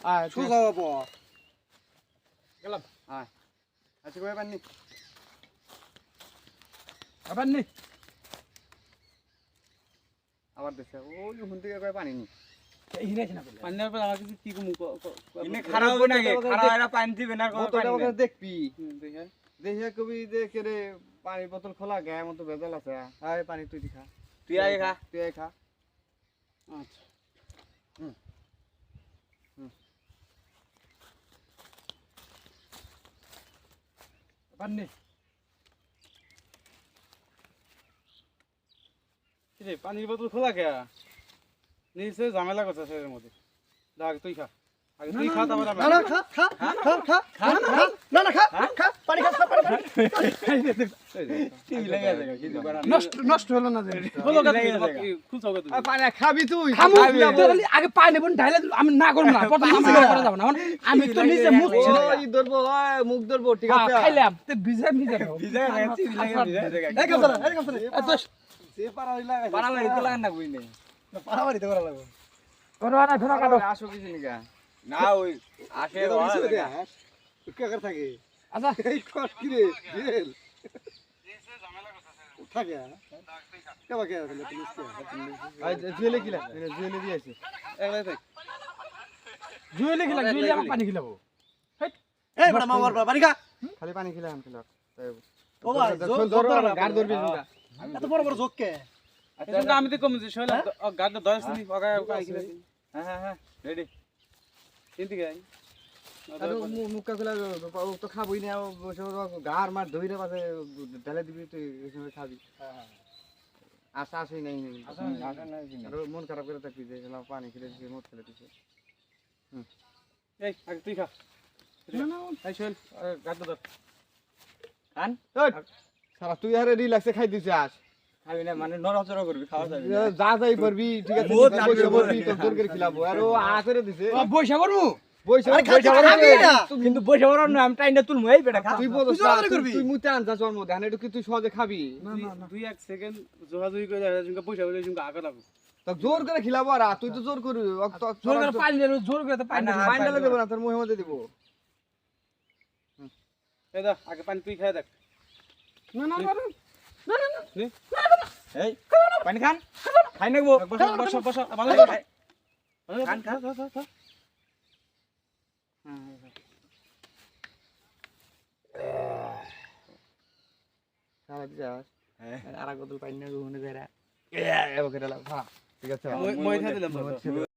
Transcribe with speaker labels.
Speaker 1: আয়
Speaker 2: সোজা হবো
Speaker 1: গেলাম
Speaker 2: আয় আচ্ছা কই পানি
Speaker 1: আবার নি
Speaker 2: আবার দেশে ওই হুন থেকে কই পানি নি
Speaker 1: এই হিনাইছ না
Speaker 3: পানি দেওয়ার পর আমার কিছু কি কমু
Speaker 2: ইনে খারাপ হবে নাকি খারাপ এরা পানি দিবে না
Speaker 3: বোতলটা
Speaker 2: পানি
Speaker 3: ওখানে
Speaker 2: দেখবি
Speaker 3: দেখে
Speaker 2: দেখে কবি দেখে রে পানির বোতল খোলা গায়ে মতো ভেজাল আছে আয় পানি তুই খা
Speaker 3: তুই আগে খা
Speaker 2: তুই আয় খা
Speaker 3: আচ্ছা
Speaker 1: আবার নি
Speaker 3: কিরে পানির বোতল খোলা কে নিচে ঝামেলা করছে সেটার মধ্যে দেখ তুই খা আগে তুই খা তারপর
Speaker 1: না না খা খা খা খা খা না না খা খা পানি খা পানি
Speaker 3: টিভি লাগা জায়গা কিছু করা
Speaker 1: নষ্ট নষ্ট হলো না যে
Speaker 3: হলো কা খুলছো কা তুই
Speaker 2: পানি খাবি তুই
Speaker 1: খামু আগে পানি নেব ঢাইলে আমি না করব না প্রথম আমি করে যাব না আমি তো নিজে মুছছি না
Speaker 2: ওই ধরবো মুখ ধরবো ঠিক আছে
Speaker 1: খাইলাম তে ভিজা ভিজা দাও
Speaker 3: ভিজা গেছে টিভি লাগা ভিজা জায়গা
Speaker 1: এই কাছরা এত
Speaker 2: সে পারা হইলা
Speaker 3: পারাবাড়ি তো লাগা না কইনে
Speaker 2: পারাবাড়ি তো করা লাগবে
Speaker 1: করবা না ফেরা কাটো
Speaker 2: আসো কিছু নিকা
Speaker 3: না ওই আসে
Speaker 2: কে করে থাকে
Speaker 1: আচ্ছা
Speaker 2: এই কত কি রে জেল থাকে কে বাকি আছে পুলিশ কে আই জেলে কি লাগে জেলে দিয়ে আছে একলা থাক
Speaker 1: জুয়েলে খেলা জুয়েলে আমার পানি খিলাবো
Speaker 2: এই বড় মামার বাড়ি খা খালি পানি খেলে আম খেলা ও ভাই জোর গাড় ধরবি না এত বড় বড় জোক কে
Speaker 3: আচ্ছা আমি তো কম যে শৈলা গাড় 10 দিন পকায় উকাই কি হ্যাঁ হ্যাঁ রেডি চিন্তি গাই
Speaker 2: আরে মুক্কা খেলা তো খাবই না গার মার ধইরে পাশে ঢেলে দিবি তুই এখানে খাবি হ্যাঁ আশা আসই নাই আশা নাই আর মন খারাপ করে থাকবি যে পানি খেলে দিছে মদ খেলে দিছে
Speaker 3: এই আগে তুই খা
Speaker 1: না না
Speaker 3: এই শৈল গাড় ধর
Speaker 2: আন সারা তুই আরে রিল্যাক্সে খাই দিছিস আস
Speaker 3: খাবি না মানে নড়াচড়া করবি খাওয়া যাবে
Speaker 2: যা যাই পারবি ঠিক আছে
Speaker 3: বহুত
Speaker 2: বসে পড়বি তোর জোর করে খিলাবো আর ও আসরে দিছে
Speaker 1: বইসা করবো
Speaker 2: বসে
Speaker 3: কিন্তু বসে বড় না আমি টাইনা তুলমু এই বেটা খা
Speaker 2: তুই বলছ তুই মুতে আনছা জন্ম ধান এটা কি তুই সহজে খাবি
Speaker 3: দুই এক সেকেন্ড জোহাজুই করে জুঙ্গা পয়সা বলে জুঙ্গা আগা লাগবে
Speaker 2: তো জোর করে খিলাবো আর তুই তো জোর করবি
Speaker 1: জোর করে পানি দেব জোর করে তো পানি
Speaker 2: পানি ঢালে দেব না তোর মুখে মধ্যে দিব
Speaker 3: এই দা আগে পানি তুই খায় দেখ
Speaker 1: না না না না না
Speaker 3: এই পানি খান খাই নাকবো বসো বসো বসো ভালো খাই খান খা খা খা খা
Speaker 2: সারা দিছাস আর বোতল পানি না ঘুমনে যারা ঠিক আছে
Speaker 3: মই খাই দিলাম